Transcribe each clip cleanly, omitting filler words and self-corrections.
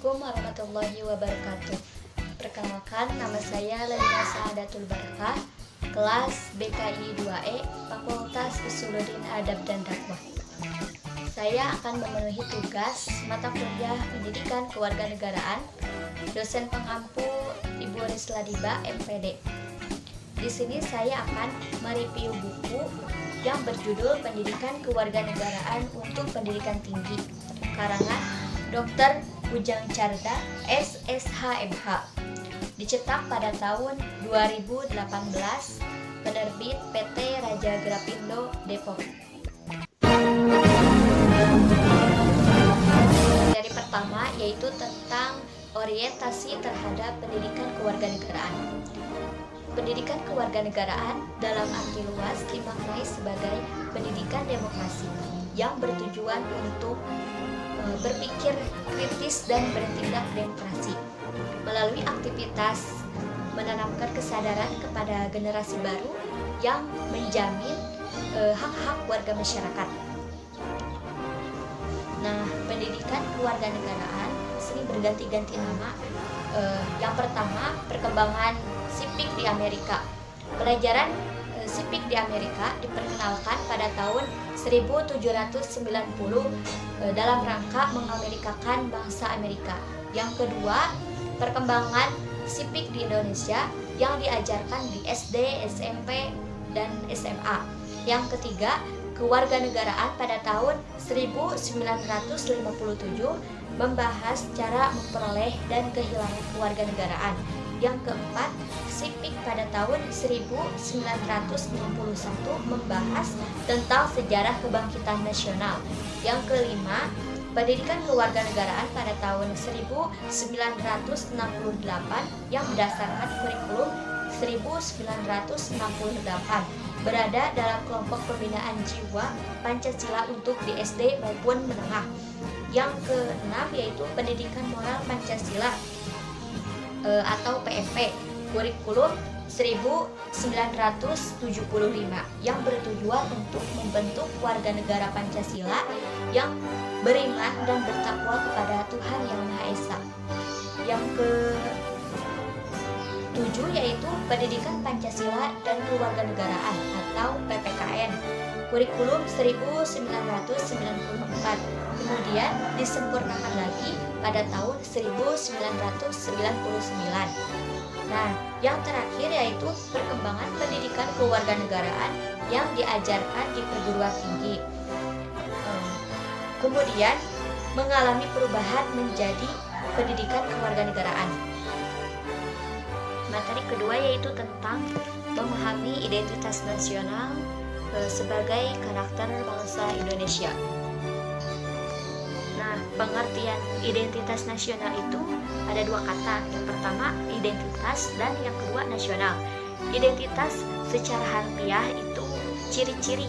Assalamualaikum warahmatullahi wabarakatuh. Perkenalkan, nama saya Lelina Saadatul Barakah, kelas BKI 2E, Fakultas Usuluddin Adab dan Dakwah. Saya akan memenuhi tugas mata kuliah Pendidikan Kewarganegaraan, dosen pengampu Ibu Risladiba, MPD. Di sini saya akan mereview buku yang berjudul Pendidikan Kewarganegaraan untuk Pendidikan Tinggi, karangan Dr. Ujang Carda, SSHMH, dicetak pada tahun 2018, penerbit PT Raja Grapindo, Depok. Materi pertama yaitu tentang orientasi terhadap pendidikan kewarganegaraan. Pendidikan kewarganegaraan dalam arti luas dimaknai sebagai pendidikan demokrasi yang bertujuan untuk berpikir kritis dan bertindak demokrasi melalui aktivitas menanamkan kesadaran kepada generasi baru yang menjamin hak-hak warga masyarakat. Nah, pendidikan kewarganegaraan sini berganti-ganti nama. Yang pertama, perkembangan sipik di Amerika. Pelajaran sipik di Amerika diperkenalkan pada tahun 1790 dalam rangka mengamerikakan bangsa Amerika. Yang kedua, perkembangan sipik di Indonesia yang diajarkan di SD, SMP, dan SMA. Yang ketiga, kewarganegaraan pada tahun 1957 membahas cara memperoleh dan kehilangan kewarganegaraan. Yang keempat, sipik pada tahun 1961 membahas tentang sejarah kebangkitan nasional. Yang kelima, pendidikan kewarganegaraan pada tahun 1968 yang berdasarkan kurikulum 1968 berada dalam kelompok pembinaan jiwa Pancasila untuk di SD maupun menengah. Yang keenam yaitu pendidikan moral Pancasila atau PMP, kurikulum 1975 yang bertujuan untuk membentuk warga negara Pancasila yang beriman dan bertakwa kepada Tuhan Yang Maha Esa. Yang ke-7 yaitu pendidikan Pancasila dan kewarganegaraan atau PPKN, kurikulum 1994, kemudian disempurnakan lagi pada tahun 1999. Nah, yang terakhir yaitu perkembangan pendidikan kewarganegaraan yang diajarkan di perguruan tinggi. Kemudian mengalami perubahan menjadi pendidikan kewarganegaraan. Materi kedua yaitu tentang memahami identitas nasional sebagai karakter bangsa Indonesia. Nah, pengertian identitas nasional itu ada dua kata. Yang pertama identitas dan yang kedua nasional. Identitas secara harfiah itu ciri-ciri,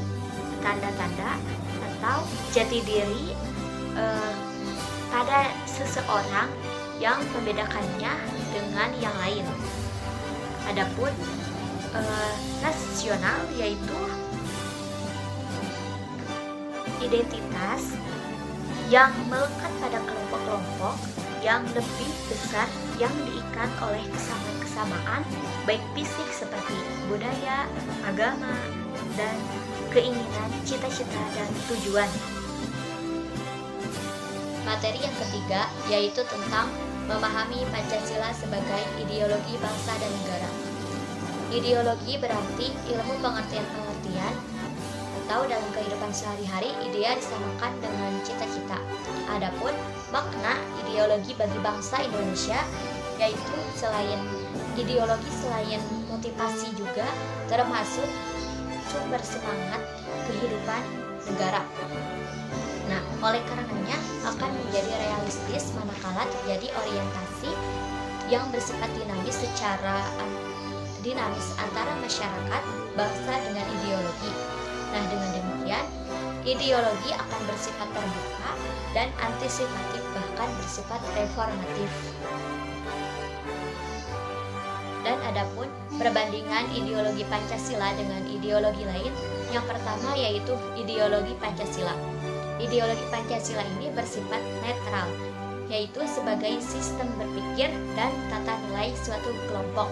tanda-tanda atau jati diri pada seseorang yang membedakannya dengan yang lain. Adapun nasional yaitu identitas yang melekat pada kelompok-kelompok yang lebih besar yang diikat oleh kesamaan baik fisik seperti budaya, agama, dan keinginan, cita-cita, dan tujuan. Materi yang ketiga yaitu tentang memahami Pancasila sebagai ideologi bangsa dan negara. Ideologi berarti ilmu pengertian-pengertian atau dalam kehidupan sehari-hari ideal disamakan dengan cita-cita. Adapun makna ideologi bagi bangsa Indonesia yaitu selain ideologi, selain motivasi juga termasuk sumber semangat kehidupan negara. Nah, oleh karenanya akan menjadi realistis manakala terjadi orientasi yang bersifat dinamis antara masyarakat bangsa dengan ideologi. Nah, dengan demikian ideologi akan bersifat terbuka dan antisipatif, bahkan bersifat reformatif. Dan adapun perbandingan ideologi Pancasila dengan ideologi lain, yang pertama yaitu ideologi Pancasila. Ideologi Pancasila ini bersifat netral, yaitu sebagai sistem berpikir dan tata nilai suatu kelompok.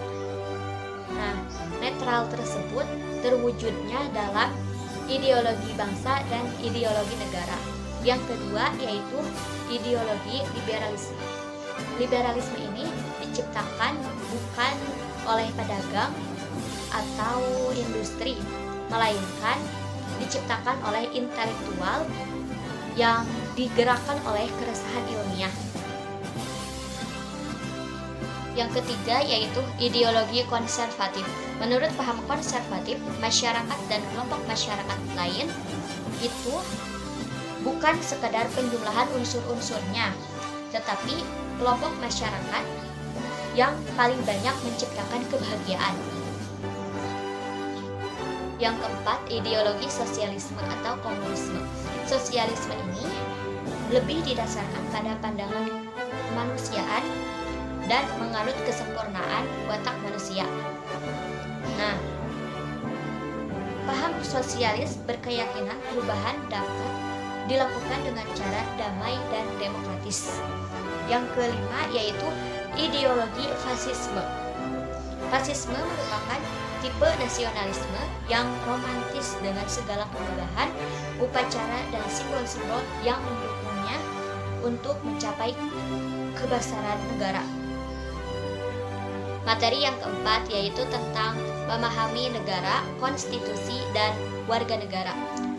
Nah, netral tersebut terwujudnya dalam ideologi bangsa dan ideologi negara. Yang kedua yaitu ideologi liberalisme. Liberalisme ini diciptakan bukan oleh pedagang atau industri, melainkan diciptakan oleh intelektual yang digerakkan oleh keresahan ilmiah. Yang ketiga yaitu ideologi konservatif. Menurut paham konservatif, masyarakat dan kelompok masyarakat lain itu bukan sekadar penjumlahan unsur-unsurnya, tetapi kelompok masyarakat yang paling banyak menciptakan kebahagiaan. Yang keempat, ideologi sosialisme atau komunisme. Sosialisme ini lebih didasarkan pada pandangan kemanusiaan dan menganut kesempurnaan watak manusia. Nah, paham sosialis berkeyakinan perubahan dapat dilakukan dengan cara damai dan demokratis. Yang kelima yaitu ideologi fasisme. Fasisme merupakan tipe nasionalisme yang romantis dengan segala kemegahan, upacara dan simbol-simbol yang mendukungnya untuk mencapai kebesaran negara. Materi yang keempat yaitu tentang memahami negara, konstitusi, dan warga negara.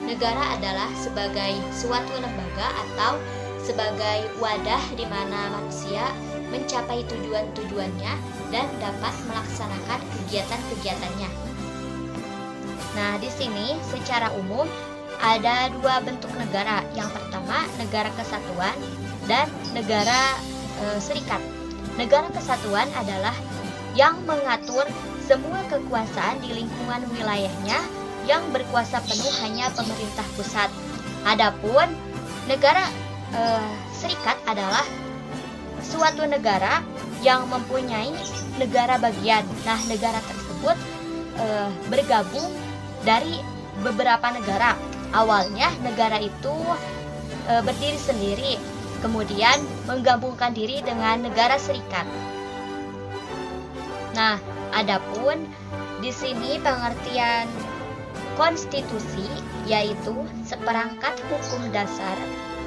Negara adalah sebagai suatu lembaga atau sebagai wadah di mana manusia mencapai tujuan-tujuannya dan dapat melaksanakan kegiatan-kegiatannya. Nah, di sini secara umum ada dua bentuk negara. Yang pertama, negara kesatuan dan negara serikat. Negara kesatuan adalah yang mengatur semua kekuasaan di lingkungan wilayahnya, yang berkuasa penuh hanya pemerintah pusat. Adapun negara serikat adalah suatu negara yang mempunyai negara bagian. Nah, negara tersebut bergabung dari beberapa negara. Awalnya negara itu berdiri sendiri, kemudian menggabungkan diri dengan negara serikat. Nah, adapun di sini pengertian konstitusi yaitu seperangkat hukum dasar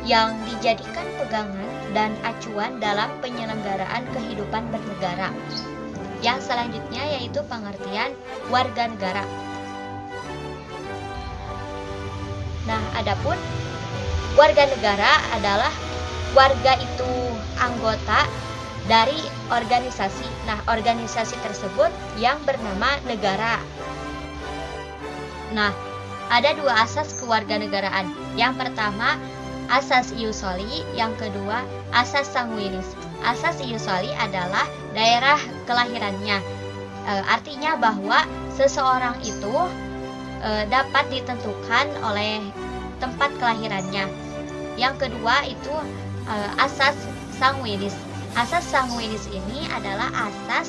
yang dijadikan pegangan dan acuan dalam penyelenggaraan kehidupan bernegara. Yang selanjutnya yaitu pengertian warga negara. Nah, adapun warga negara adalah warga itu anggota dari organisasi. Nah, organisasi tersebut yang bernama negara. Nah, ada dua asas kewarganegaraan. Yang pertama, asas ius soli, yang kedua, asas sanguinis. Asas ius soli adalah daerah kelahirannya. Artinya bahwa seseorang itu dapat ditentukan oleh tempat kelahirannya. Yang kedua itu asas sanguinis. Asas sanguinis ini adalah asas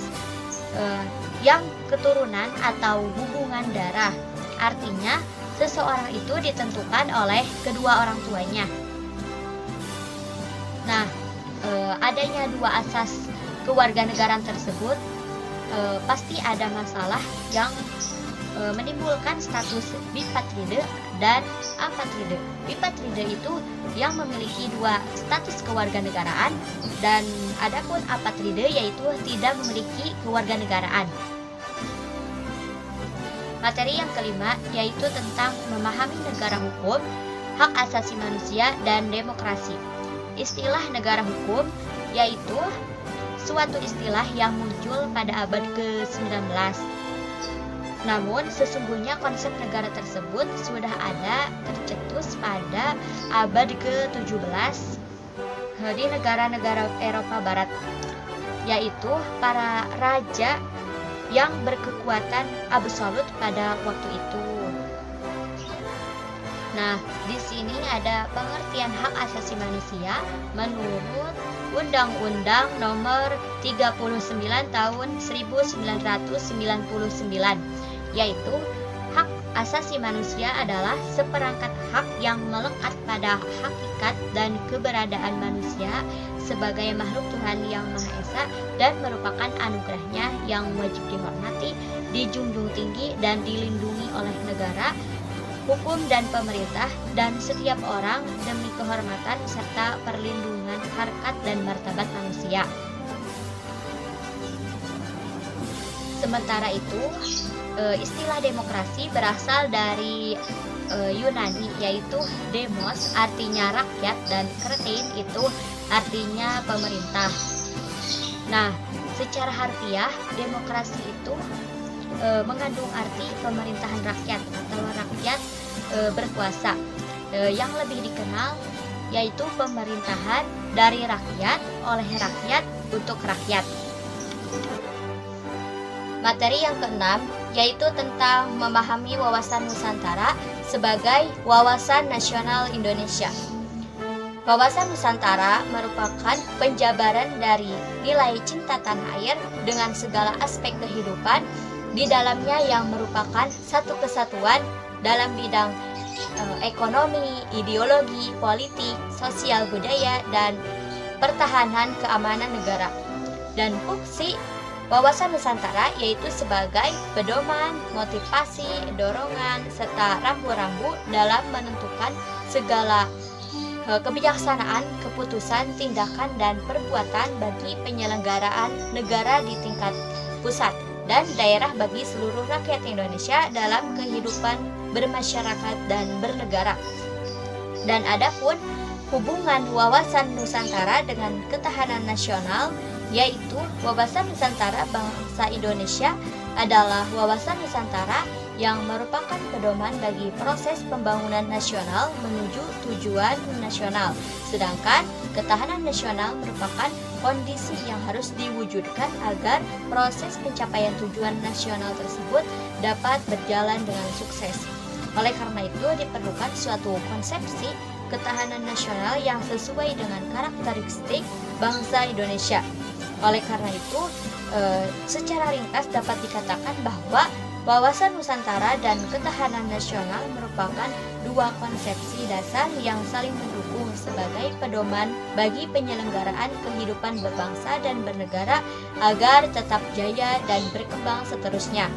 yang keturunan atau hubungan darah. Artinya seseorang itu ditentukan oleh kedua orang tuanya. Nah, adanya dua asas kewarganegaraan tersebut pasti ada masalah yang menimbulkan status bipatride dan apatride. Bipatride itu yang memiliki dua status kewarganegaraan, dan adapun apatride yaitu tidak memiliki kewarganegaraan. Materi yang kelima yaitu tentang memahami negara hukum, hak asasi manusia, dan demokrasi. Istilah negara hukum yaitu suatu istilah yang muncul pada abad ke-19. Namun sesungguhnya konsep negara tersebut sudah ada tercetus pada abad ke-17 di negara-negara Eropa Barat, yaitu para raja yang berkekuatan absolut pada waktu itu. Nah, di sini ada pengertian hak asasi manusia menurut Undang-Undang Nomor 39 Tahun 1999, yaitu hak asasi manusia adalah seperangkat hak yang melekat pada hakikat dan keberadaan manusia sebagai makhluk Tuhan yang Maha Esa dan merupakan anugerahnya yang wajib dihormati, dijunjung tinggi dan dilindungi oleh negara, hukum dan pemerintah, dan setiap orang demi kehormatan serta perlindungan harkat dan martabat manusia. Sementara itu, istilah demokrasi berasal dari Yunani, yaitu demos artinya rakyat dan kretein itu artinya pemerintah. Nah, secara harfiah demokrasi itu mengandung arti pemerintahan rakyat atau rakyat berkuasa. Yang lebih dikenal yaitu pemerintahan dari rakyat, oleh rakyat, untuk rakyat. Materi yang keenam yaitu tentang memahami wawasan Nusantara sebagai wawasan nasional Indonesia. Wawasan Nusantara merupakan penjabaran dari nilai cinta tanah air dengan segala aspek kehidupan di dalamnya yang merupakan satu kesatuan dalam bidang ekonomi, ideologi, politik, sosial budaya, dan pertahanan keamanan negara. Dan fungsi wawasan Nusantara yaitu sebagai pedoman, motivasi, dorongan, serta rambu-rambu dalam menentukan segala kebijaksanaan, keputusan, tindakan, dan perbuatan bagi penyelenggaraan negara di tingkat pusat dan daerah bagi seluruh rakyat Indonesia dalam kehidupan bermasyarakat dan bernegara. Dan adapun hubungan wawasan Nusantara dengan ketahanan nasional, yaitu wawasan Nusantara bangsa Indonesia adalah wawasan Nusantara yang merupakan pedoman bagi proses pembangunan nasional menuju tujuan nasional. Sedangkan ketahanan nasional merupakan kondisi yang harus diwujudkan agar proses pencapaian tujuan nasional tersebut dapat berjalan dengan sukses. Oleh karena itu diperlukan suatu konsepsi ketahanan nasional yang sesuai dengan karakteristik bangsa Indonesia. Oleh karena itu, secara ringkas dapat dikatakan bahwa wawasan Nusantara dan ketahanan nasional merupakan dua konsepsi dasar yang saling mendukung sebagai pedoman bagi penyelenggaraan kehidupan berbangsa dan bernegara agar tetap jaya dan berkembang seterusnya.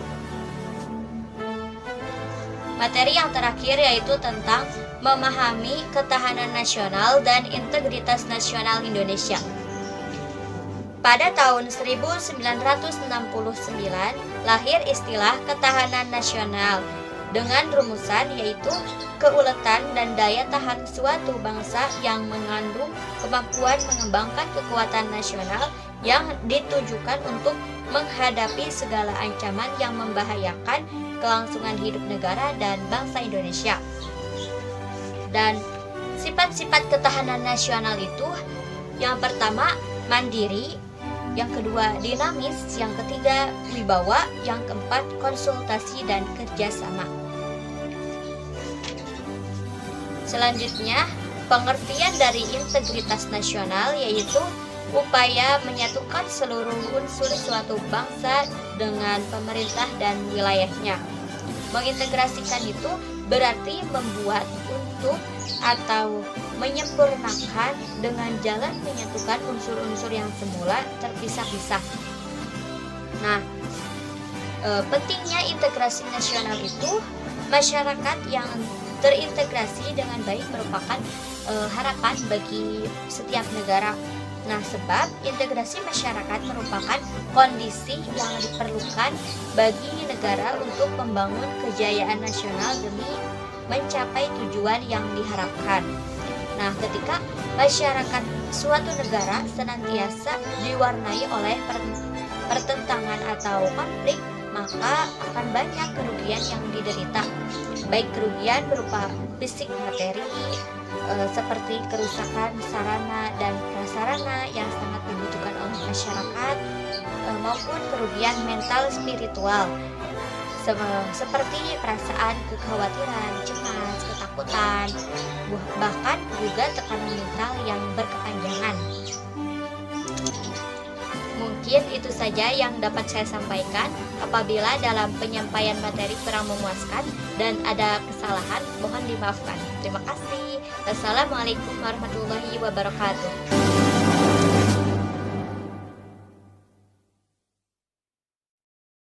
Materi yang terakhir yaitu tentang memahami ketahanan nasional dan integritas nasional Indonesia. Pada tahun 1969 lahir istilah ketahanan nasional dengan rumusan yaitu keuletan dan daya tahan suatu bangsa yang mengandung kemampuan mengembangkan kekuatan nasional yang ditujukan untuk menghadapi segala ancaman yang membahayakan kelangsungan hidup negara dan bangsa Indonesia. Dan sifat-sifat ketahanan nasional itu yang pertama mandiri, yang kedua dinamis, yang ketiga wibawa, yang keempat konsultasi dan kerjasama. Selanjutnya, pengertian dari integritas nasional yaitu upaya menyatukan seluruh unsur suatu bangsa dengan pemerintah dan wilayahnya. Mengintegrasikan itu berarti membuat untuk atau menyempurnakan dengan jalan menyatukan unsur-unsur yang semula terpisah-pisah. Nah, pentingnya integrasi nasional itu masyarakat yang terintegrasi dengan baik merupakan harapan bagi setiap negara. Nah, sebab integrasi masyarakat merupakan kondisi yang diperlukan bagi negara untuk membangun kejayaan nasional demi mencapai tujuan yang diharapkan. Nah, ketika masyarakat suatu negara senantiasa diwarnai oleh pertentangan atau konflik, maka akan banyak kerugian yang diderita. Baik kerugian berupa fisik materi, seperti kerusakan sarana dan prasarana yang sangat dibutuhkan oleh masyarakat, maupun kerugian mental spiritual, seperti perasaan kekhawatiran, cemas, ketakutan, bahkan juga tekanan mental yang berkepanjangan. Mungkin itu saja yang dapat saya sampaikan. Apabila dalam penyampaian materi kurang memuaskan dan ada kesalahan, mohon dimaafkan. Terima kasih. Wassalamualaikum warahmatullahi wabarakatuh.